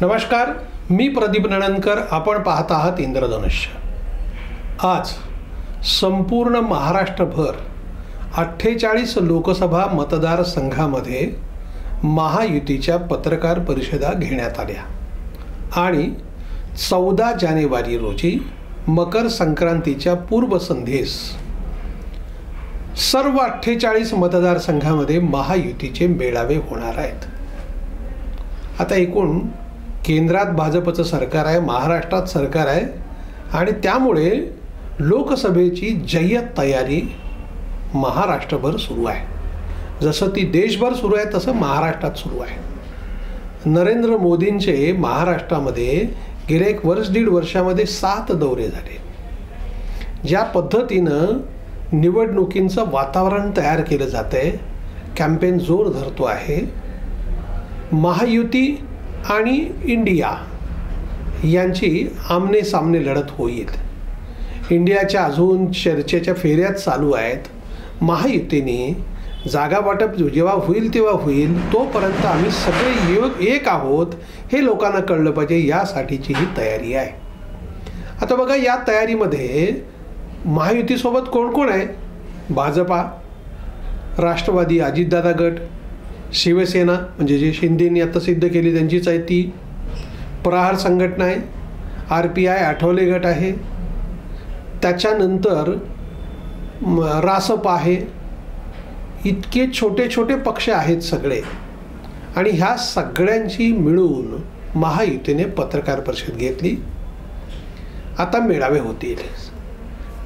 नमस्कार, मी प्रदीप नणंदकर. आपण पाहत आहात इंद्रधनुष्य. आज संपूर्ण महाराष्ट्रभर 48 लोकसभा मतदारसंघामध्ये महायुतीच्या पत्रकार परिषदा घेण्यात आल्या आणि 14 जानेवारी रोजी मकर संक्रांतीच्या पूर्वसंध्येस सर्व 48 मतदारसंघामध्ये महायुतीचे मेळावे होणार आहेत. आता एकूण केंद्रात भाजपचं सरकार आहे, महाराष्ट्रात सरकार आहे आणि त्यामुळे लोकसभेची जय्यत तयारी महाराष्ट्रभर सुरू आहे. जसं ती देशभर सुरू आहे तसं महाराष्ट्रात सुरू आहे. नरेंद्र मोदींचे महाराष्ट्रामध्ये गेल्या 1-1.5 वर्षामध्ये 7 दौरे झाले. ज्या पद्धतीनं निवडणुकींचं वातावरण तयार केलं जातं आहे, कॅम्पेन जोर धरतो आहे. महायुती आणि इंडिया यांची आमने सामने लढत होईल. इंडियाच्या अजून चर्चेच्या फेऱ्यात चालू आहेत. महायुतीने जागा वाटप जेव्हा होईल तेव्हा होईल, तोपर्यंत आम्ही सगळे एक आहोत हे लोकांना कळलं पाहिजे, यासाठीची ही तयारी आहे. आता बघा, या तयारीमध्ये महायुतीसोबत कोण कोण आहे? भाजपा, राष्ट्रवादी अजितदादा गट, शिवसेना म्हणजे जे शिंदेंनी आता सिद्ध केली त्यांचीच आहे ती, प्रहार संघटना आहे, RPI आठवले गट आहे, त्याच्यानंतर रासप आहे. इतके छोटे छोटे पक्ष आहेत सगळे आणि ह्या सगळ्यांची मिळून महायुतीने पत्रकार परिषद घेतली. आता मेळावे होतील,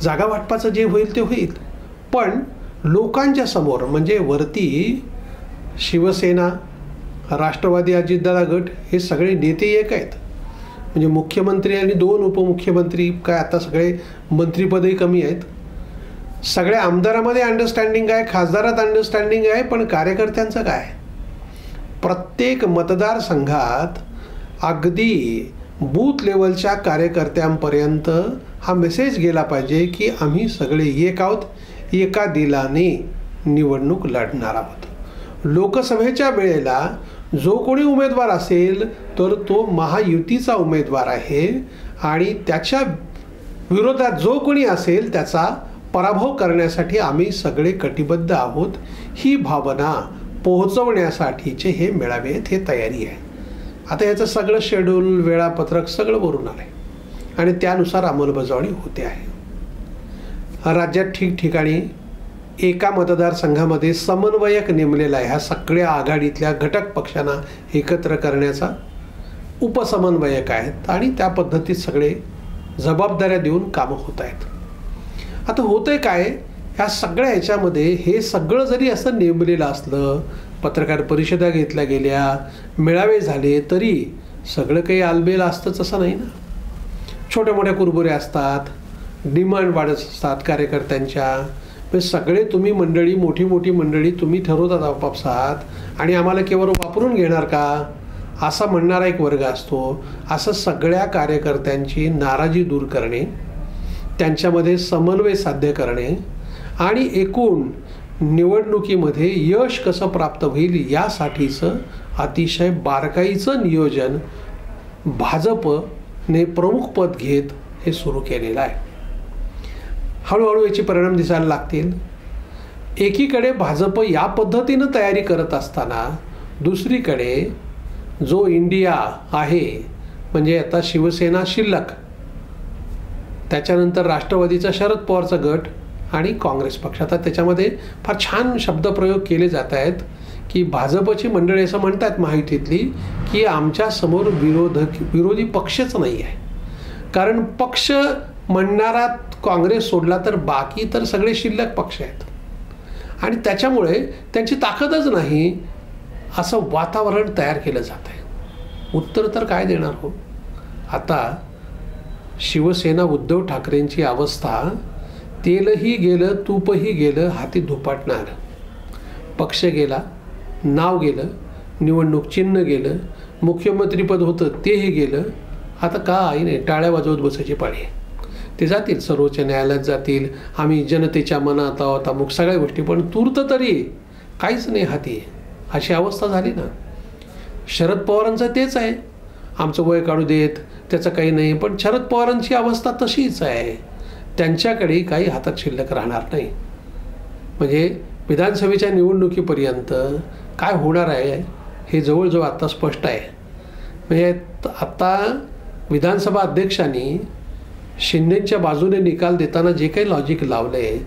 जागा वाटपाचं जे होईल ते होईल, पण लोकांच्या समोर म्हणजे वरती शिवसेना, राष्ट्रवादी अजितदादा गट हे सगळे नेते एक आहेत. म्हणजे मुख्यमंत्री आणि 2 उपमुख्यमंत्री, काय आता सगळे मंत्रिपदही कमी आहेत. सगळ्या आमदारामध्ये अंडरस्टँडिंग आहे, खासदारात अंडरस्टँडिंग आहे, पण कार्यकर्त्यांचं काय? प्रत्येक मतदारसंघात अगदी बूथ लेवलच्या कार्यकर्त्यांपर्यंत हा मेसेज गेला पाहिजे की आम्ही सगळे एक आहोत, एका दिलाने निवडणूक लढणार आहोत. लोकसभेच्या वेळेला जो कोणी उमेदवार असेल तर तो महायुतीचा उमेदवार आहे आणि त्याच्या विरोधात जो कोणी असेल त्याचा पराभव करण्यासाठी आम्ही सगळे कटिबद्ध आहोत, ही भावना पोहोचवण्यासाठीचे हे मेळावे आहेत, हे तयारी आहे. आता याचं सगळं शेड्यूल, वेळापत्रक सगळं वरून आलं आहे आणि त्यानुसार अंमलबजावणी होते आहे. राज्यात ठिकठिकाणी एका मतदारसंघामध्ये समन्वयक नेमलेला आहे. ह्या सगळ्या आघाडीतल्या घटक पक्षांना एकत्र करण्याचा उपसमन्वयक आहेत आणि त्या पद्धतीत सगळे जबाबदाऱ्या देऊन कामं होत आहेत. आता होतंय काय, ह्या सगळ्या ह्याच्यामध्ये हे सगळं जरी असं नेमलेलं असलं, पत्रकार परिषदा घेतल्या गेल्या, मेळावे झाले, तरी सगळं काही आलबेल असतंच असं नाही ना. छोट्या मोठ्या कुरबुऱ्या असतात, डिमांड वाढत असतात कार्यकर्त्यांच्या. सगळे तुम्ही मंडळी, मोठी मोठी मंडळी तुम्ही ठरवतात आपापसात आणि आम्हाला केवळ वापरून घेणार का, असा म्हणणारा एक वर्ग असतो. असं सगळ्या कार्यकर्त्यांची नाराजी दूर करणे, त्यांच्यामध्ये समन्वय साध्य करणे आणि एकूण निवडणुकीमध्ये यश कसं प्राप्त होईल यासाठीचं अतिशय बारकाईचं नियोजन भाजपने प्रमुख पद घेत हे सुरू केलेलं आहे. हळूहळू याचे परिणाम दिसायला लागतील. एकीकडे भाजप या पद्धतीनं तयारी करत असताना दुसरीकडे जो इंडिया आहे म्हणजे आता शिवसेना शिल्लक, त्याच्यानंतर राष्ट्रवादीचा शरद पवारचा गट आणि काँग्रेस पक्ष. आता त्याच्यामध्ये फार छान शब्दप्रयोग केले जात आहेत की भाजपची मंडळी असं म्हणतात महायुतीतली की आमच्यासमोर विरोधी पक्षच नाही आहे. कारण पक्ष म्हणणारा काँग्रेस सोडला तर बाकी तर सगळे शिल्लक पक्ष आहेत आणि त्याच्यामुळे त्यांची ताकदच नाही असं वातावरण तयार केलं जात आहे. उत्तर तर काय देणार हो? आता शिवसेना उद्धव ठाकरेंची अवस्था, तेलही गेलं तूपही गेलं हाती धुपाटणार. पक्ष गेला, नाव गेलं, निवडणूक चिन्ह गेलं, मुख्यमंत्रीपद होतं तेही गेलं. आता काही नाही, टाळ्या वाजवत बसायची पाळी आहे. ते जातील, सर्वोच्च न्यायालयात जातील, आम्ही जनतेच्या मनात आहोत, अमुक सगळ्या गोष्टी, पण तूर्त तरी काहीच नाही हाती, अशी अवस्था झाली ना. शरद पवारांचं तेच आहे. आमचं वय काढू देत, त्याचं काही नाही. पण शरद पवारांची अवस्था तशीच आहे, त्यांच्याकडे काही हातात शिल्लक राहणार नाही. म्हणजे विधानसभेच्या निवडणुकीपर्यंत काय होणार आहे हे जवळजवळ आत्ता स्पष्ट आहे. म्हणजे आत्ता विधानसभा अध्यक्षांनी शिंदेच्या बाजूने निकाल देताना जे काही लॉजिक लावलं आहे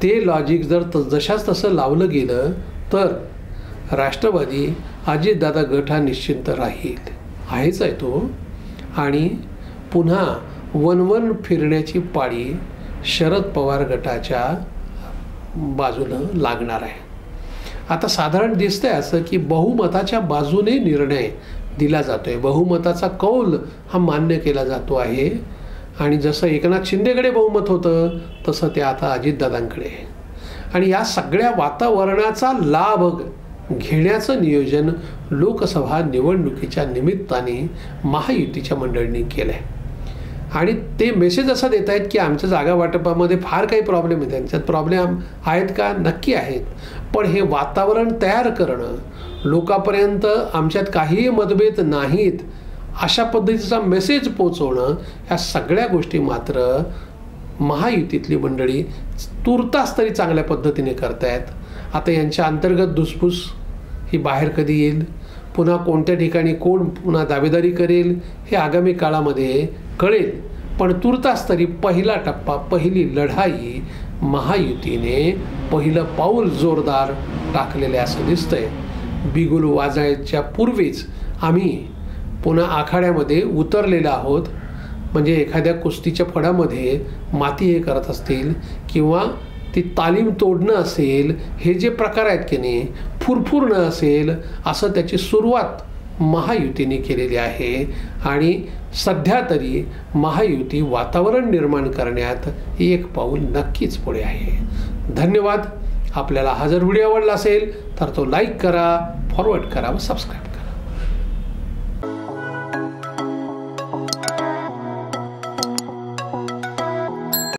ते लॉजिक जर जशाच तसं लावलं गेलं तर राष्ट्रवादी अजितदादा गट हा निश्चिंत राहील, आहेच आहे तो. आणि पुन्हा वन फिरण्याची पाळी शरद पवार गटाच्या बाजूनं लागणार आहे. आता साधारण दिसतंय असं की बहुमताच्या बाजूने निर्णय दिला जातो आहे, बहुमताचा कौल हा मान्य केला जातो आहे. आणि जसं एकनाथ शिंदेकडे बहुमत होतं तसं ते आता अजितदादांकडे. आणि या सगळ्या वातावरणाचा लाभ घेण्याचं नियोजन लोकसभा निवडणुकीच्या निमित्ताने महायुतीच्या मंडळींनी केलं आहे. आणि ते मेसेज असा देत आहेत की आमच्या जागा वाटपामध्ये फार काही प्रॉब्लेम आहेत. त्यांच्यात प्रॉब्लेम आहेत का? नक्की आहेत. पण हे वातावरण तयार करणं, लोकांपर्यंत आमच्यात काहीही मतभेद नाहीत अशा पद्धतीचा मेसेज पोचवणं, ह्या सगळ्या गोष्टी मात्र महायुतीतली मंडळी तुर्तास तरी चांगल्या पद्धतीने करतायत. आता यांच्या अंतर्गत धुसफूस ही बाहेर कधी येईल, पुन्हा कोणत्या ठिकाणी कोण पुन्हा दावेदारी करेल हे आगामी काळामध्ये कळेल. पण तुर्तास तरी पहिला टप्पा, पहिली लढाई महायुतीने पहिलं पाऊल जोरदार टाकलेले असं दिसतंय. बिगुल वाजायच्या पूर्वीच आम्ही पुन्हा आखाड्यामध्ये उतरलेलो आहोत. म्हणजे एखाद्या कुस्तीच्या फडामध्ये माती हे करत असतील किंवा ती तालीम तोडणं असेल, हे जे प्रकार आहेत की नाही, फुरफुरणं असेल, असं त्याची सुरुवात महायुतीने केलेली आहे. आणि सध्या तरी महायुती वातावरण निर्माण करण्यात एक पाऊल नक्कीच पुढे आहे. धन्यवाद. आपल्याला हा जर व्हिडिओ आवडला असेल तर तो लाईक करा, फॉरवर्ड करा व सबस्क्राईब